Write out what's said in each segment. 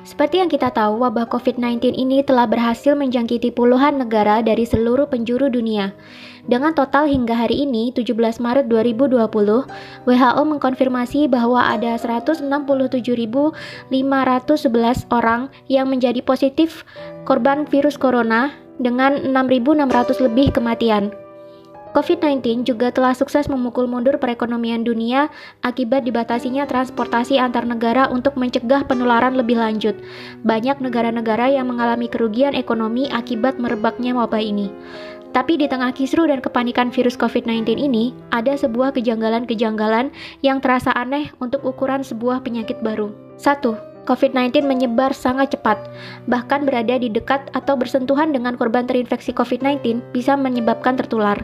Seperti yang kita tahu, wabah COVID-19 ini telah berhasil menjangkiti puluhan negara dari seluruh penjuru dunia. Dengan total hingga hari ini, 17 Maret 2020, WHO mengkonfirmasi bahwa ada 167.511 orang yang menjadi positif korban virus corona dengan 6.600 lebih kematian. COVID-19 juga telah sukses memukul mundur perekonomian dunia akibat dibatasinya transportasi antar negara untuk mencegah penularan lebih lanjut. Banyak negara-negara yang mengalami kerugian ekonomi akibat merebaknya wabah ini. Tapi di tengah kisru dan kepanikan virus COVID-19 ini, ada sebuah kejanggalan-kejanggalan yang terasa aneh untuk ukuran sebuah penyakit baru. 1. COVID-19 menyebar sangat cepat, bahkan berada di dekat atau bersentuhan dengan korban terinfeksi COVID-19 bisa menyebabkan tertular.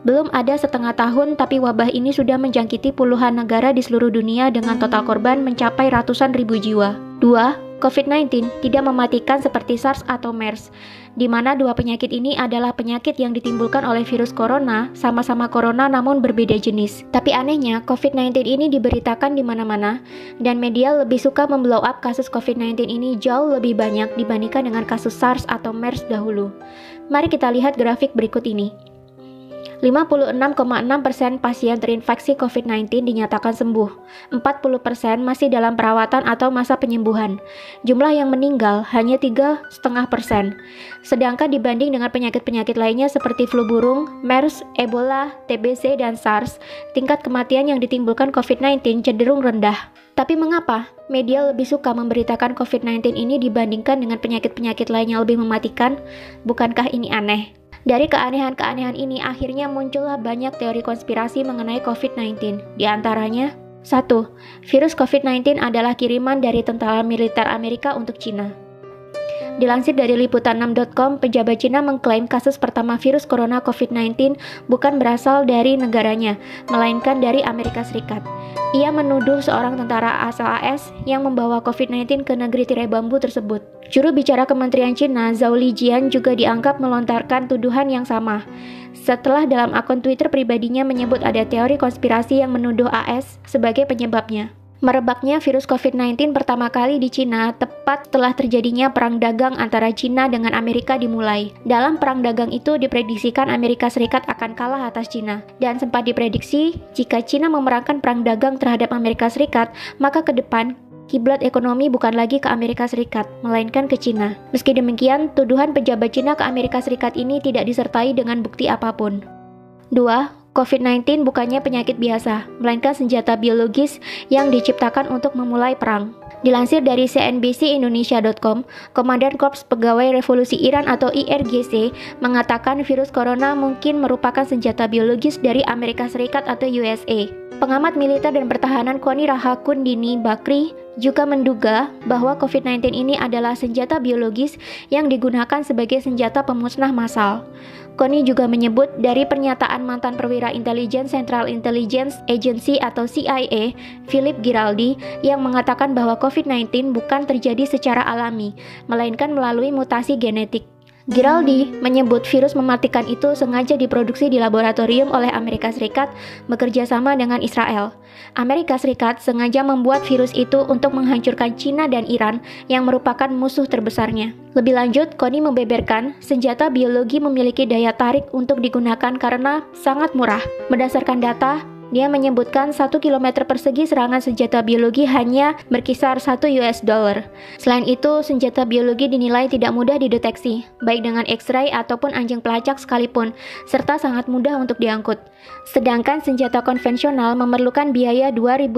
Belum ada setengah tahun, tapi wabah ini sudah menjangkiti puluhan negara di seluruh dunia dengan total korban mencapai ratusan ribu jiwa. 2. COVID-19 tidak mematikan seperti SARS atau MERS, di mana dua penyakit ini adalah penyakit yang ditimbulkan oleh virus corona, sama-sama corona namun berbeda jenis. Tapi anehnya, COVID-19 ini diberitakan di mana-mana, dan media lebih suka memblow up kasus COVID-19 ini jauh lebih banyak dibandingkan dengan kasus SARS atau MERS dahulu. Mari kita lihat grafik berikut ini. 56,6% pasien terinfeksi COVID-19 dinyatakan sembuh, 40% masih dalam perawatan atau masa penyembuhan. Jumlah yang meninggal hanya 3,5%. Sedangkan dibanding dengan penyakit-penyakit lainnya seperti flu burung, MERS, Ebola, TBC, dan SARS, tingkat kematian yang ditimbulkan COVID-19 cenderung rendah. Tapi mengapa media lebih suka memberitakan COVID-19 ini dibandingkan dengan penyakit-penyakit lain yang lebih mematikan? Bukankah ini aneh? Dari keanehan-keanehan ini akhirnya muncullah banyak teori konspirasi mengenai COVID-19. Di antaranya, 1. Virus COVID-19 adalah kiriman dari tentara militer Amerika untuk Cina. Dilansir dari liputan6.com, pejabat Cina mengklaim kasus pertama virus corona COVID-19 bukan berasal dari negaranya, melainkan dari Amerika Serikat. Ia menuduh seorang tentara asal AS yang membawa COVID-19 ke negeri tirai bambu tersebut. Juru bicara Kementerian Cina, Zhao Lijian, juga dianggap melontarkan tuduhan yang sama. Setelah dalam akun Twitter pribadinya menyebut ada teori konspirasi yang menuduh AS sebagai penyebabnya. Merebaknya virus COVID-19 pertama kali di Cina tepat setelah terjadinya perang dagang antara Cina dengan Amerika dimulai. Dalam perang dagang itu diprediksikan Amerika Serikat akan kalah atas Cina. Dan sempat diprediksi jika Cina memerankan perang dagang terhadap Amerika Serikat, maka ke depan kiblat ekonomi bukan lagi ke Amerika Serikat, melainkan ke Cina. Meski demikian, tuduhan pejabat Cina ke Amerika Serikat ini tidak disertai dengan bukti apapun. 2. COVID-19 bukannya penyakit biasa, melainkan senjata biologis yang diciptakan untuk memulai perang. Dilansir dari cnbcindonesia.com, Komandan Korps Pegawai Revolusi Iran atau IRGC mengatakan virus corona mungkin merupakan senjata biologis dari Amerika Serikat atau USA. Pengamat militer dan pertahanan Koni Rahakundini Bakri juga menduga bahwa COVID-19 ini adalah senjata biologis yang digunakan sebagai senjata pemusnah massal. Koni juga menyebut dari pernyataan mantan perwira intelijen Central Intelligence Agency atau CIA, Philip Giraldi, yang mengatakan bahwa COVID-19 bukan terjadi secara alami, melainkan melalui mutasi genetik. Giraldi menyebut virus mematikan itu sengaja diproduksi di laboratorium oleh Amerika Serikat bekerja sama dengan Israel. Amerika Serikat sengaja membuat virus itu untuk menghancurkan Cina dan Iran yang merupakan musuh terbesarnya. Lebih lanjut, Koni membeberkan senjata biologi memiliki daya tarik untuk digunakan karena sangat murah. Berdasarkan data, dia menyebutkan 1 km persegi serangan senjata biologi hanya berkisar $1. Selain itu, senjata biologi dinilai tidak mudah dideteksi, baik dengan X-ray ataupun anjing pelacak sekalipun, serta sangat mudah untuk diangkut. Sedangkan senjata konvensional memerlukan biaya $2.000,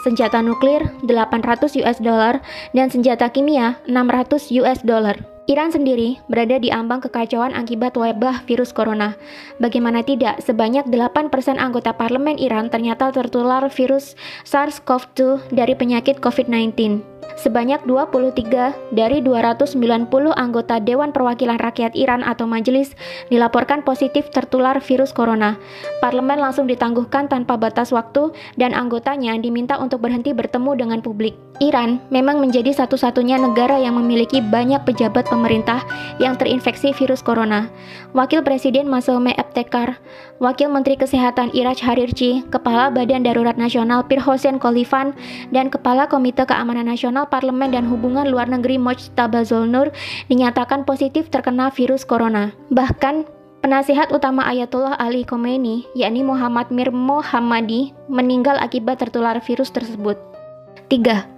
senjata nuklir $800, dan senjata kimia $600. Iran sendiri berada di ambang kekacauan akibat wabah virus corona. Bagaimana tidak, sebanyak 8% anggota parlemen Iran ternyata tertular virus SARS-CoV-2 dari penyakit COVID-19. Sebanyak 23 dari 290 anggota Dewan Perwakilan Rakyat Iran atau majelis dilaporkan positif tertular virus corona. Parlemen langsung ditangguhkan tanpa batas waktu dan anggotanya diminta untuk berhenti bertemu dengan publik. Iran memang menjadi satu-satunya negara yang memiliki banyak pejabat pemerintah yang terinfeksi virus corona. Wakil Presiden Masoume Ebtekar, Wakil Menteri Kesehatan Iraj Harirchi, Kepala Badan Darurat Nasional Pir Hossein Khalifan, dan Kepala Komite Keamanan Nasional Internasional Parlemen dan Hubungan Luar Negeri Mojtaba Zolnur dinyatakan positif terkena virus corona. Bahkan, penasihat utama Ayatollah Ali Khomeini, yakni Muhammad Mir Mohammadi, meninggal akibat tertular virus tersebut. 3.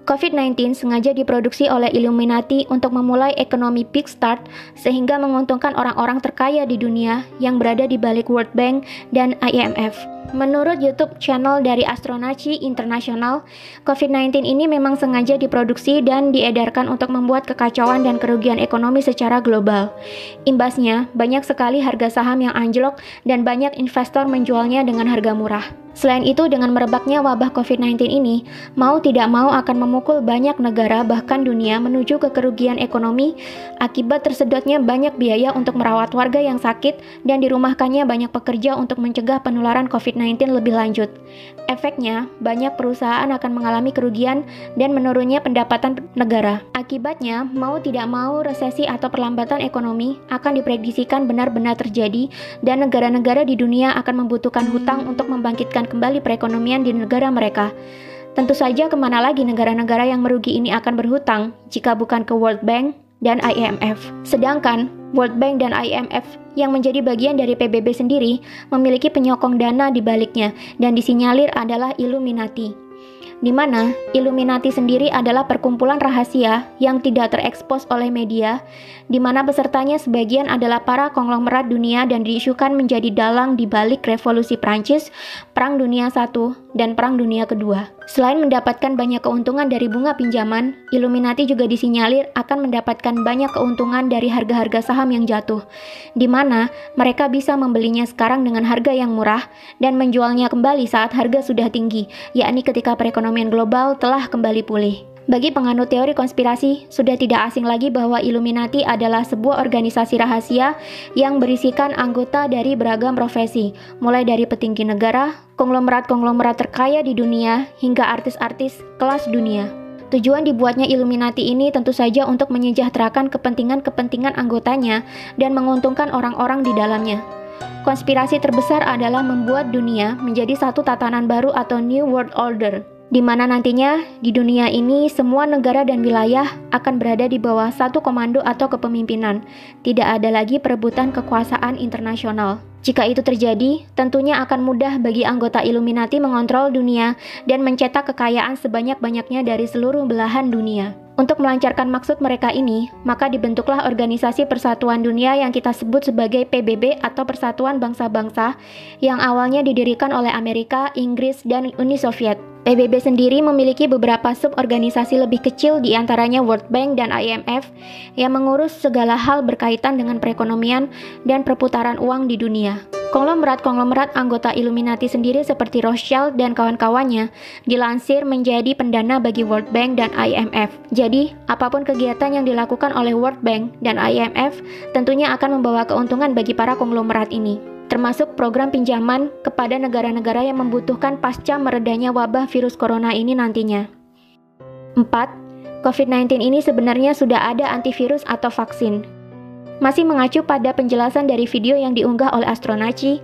COVID-19 sengaja diproduksi oleh Illuminati untuk memulai ekonomi big start sehingga menguntungkan orang-orang terkaya di dunia yang berada di balik World Bank dan IMF. Menurut YouTube channel dari Astronaci International, COVID-19 ini memang sengaja diproduksi dan diedarkan untuk membuat kekacauan dan kerugian ekonomi secara global. Imbasnya, banyak sekali harga saham yang anjlok dan banyak investor menjualnya dengan harga murah. Selain itu, dengan merebaknya wabah COVID-19 ini, mau tidak mau akan memukul banyak negara bahkan dunia menuju ke kerugian ekonomi akibat tersedotnya banyak biaya untuk merawat warga yang sakit dan dirumahkannya banyak pekerja untuk mencegah penularan COVID-19 lebih lanjut. Efeknya, banyak perusahaan akan mengalami kerugian dan menurunnya pendapatan negara. Akibatnya, mau tidak mau resesi atau perlambatan ekonomi akan diprediksikan benar-benar terjadi dan negara-negara di dunia akan membutuhkan hutang untuk membangkitkan kembali perekonomian di negara mereka. Tentu saja kemana lagi negara-negara yang merugi ini akan berhutang jika bukan ke World Bank dan IMF. Sedangkan World Bank dan IMF yang menjadi bagian dari PBB sendiri memiliki penyokong dana di baliknya dan disinyalir adalah Illuminati, di mana Illuminati sendiri adalah perkumpulan rahasia yang tidak terekspos oleh media, di mana pesertanya sebagian adalah para konglomerat dunia dan diisukan menjadi dalang di balik revolusi Prancis, Perang Dunia I, dan Perang Dunia II. Selain mendapatkan banyak keuntungan dari bunga pinjaman, Illuminati juga disinyalir akan mendapatkan banyak keuntungan dari harga-harga saham yang jatuh, di mana mereka bisa membelinya sekarang dengan harga yang murah dan menjualnya kembali saat harga sudah tinggi, yakni ketika perekonomian global telah kembali pulih. Bagi penganut teori konspirasi, sudah tidak asing lagi bahwa Illuminati adalah sebuah organisasi rahasia yang berisikan anggota dari beragam profesi, mulai dari petinggi negara, konglomerat-konglomerat terkaya di dunia, hingga artis-artis kelas dunia. Tujuan dibuatnya Illuminati ini tentu saja untuk menyejahterakan kepentingan-kepentingan anggotanya dan menguntungkan orang-orang di dalamnya. Konspirasi terbesar adalah membuat dunia menjadi satu tatanan baru atau New World Order, di mana nantinya di dunia ini semua negara dan wilayah akan berada di bawah satu komando atau kepemimpinan. Tidak ada lagi perebutan kekuasaan internasional. Jika itu terjadi, tentunya akan mudah bagi anggota Illuminati mengontrol dunia dan mencetak kekayaan sebanyak-banyaknya dari seluruh belahan dunia. Untuk melancarkan maksud mereka ini, maka dibentuklah Organisasi Persatuan Dunia yang kita sebut sebagai PBB atau Persatuan Bangsa-Bangsa yang awalnya didirikan oleh Amerika, Inggris, dan Uni Soviet. PBB sendiri memiliki beberapa suborganisasi lebih kecil di antaranya World Bank dan IMF yang mengurus segala hal berkaitan dengan perekonomian dan perputaran uang di dunia. Konglomerat-konglomerat anggota Illuminati sendiri seperti Rothschild dan kawan-kawannya dilansir menjadi pendana bagi World Bank dan IMF. Jadi, apapun kegiatan yang dilakukan oleh World Bank dan IMF tentunya akan membawa keuntungan bagi para konglomerat ini, termasuk program pinjaman kepada negara-negara yang membutuhkan pasca meredanya wabah virus corona ini nantinya. 4. COVID-19 ini sebenarnya sudah ada antivirus atau vaksin. Masih mengacu pada penjelasan dari video yang diunggah oleh Astronaci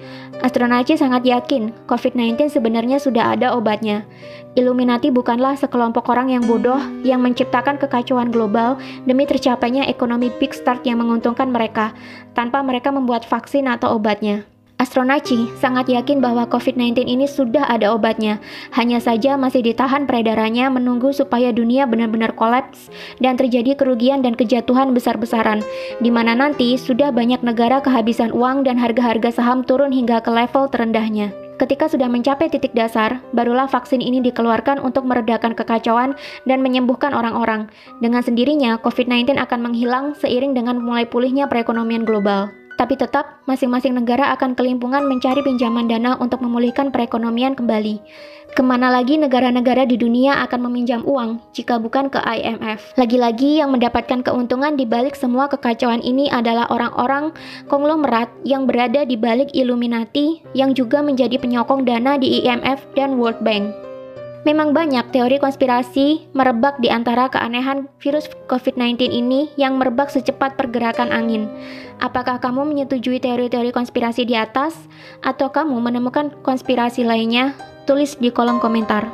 sangat yakin COVID-19 sebenarnya sudah ada obatnya. Illuminati bukanlah sekelompok orang yang bodoh yang menciptakan kekacauan global demi tercapainya ekonomi big start yang menguntungkan mereka, tanpa mereka membuat vaksin atau obatnya. Astronaci sangat yakin bahwa COVID-19 ini sudah ada obatnya, hanya saja masih ditahan peredarannya menunggu supaya dunia benar-benar kolaps dan terjadi kerugian dan kejatuhan besar-besaran, di mana nanti sudah banyak negara kehabisan uang dan harga-harga saham turun hingga ke level terendahnya. Ketika sudah mencapai titik dasar, barulah vaksin ini dikeluarkan untuk meredakan kekacauan dan menyembuhkan orang-orang. Dengan sendirinya, COVID-19 akan menghilang seiring dengan mulai pulihnya perekonomian global. Tapi tetap, masing-masing negara akan kelimpungan mencari pinjaman dana untuk memulihkan perekonomian kembali. Kemana lagi negara-negara di dunia akan meminjam uang jika bukan ke IMF? Lagi-lagi yang mendapatkan keuntungan di balik semua kekacauan ini adalah orang-orang konglomerat yang berada di balik Illuminati yang juga menjadi penyokong dana di IMF dan World Bank. Memang banyak teori konspirasi merebak di antara keanehan virus COVID-19 ini yang merebak secepat pergerakan angin. Apakah kamu menyetujui teori-teori konspirasi di atas, atau kamu menemukan konspirasi lainnya? Tulis di kolom komentar.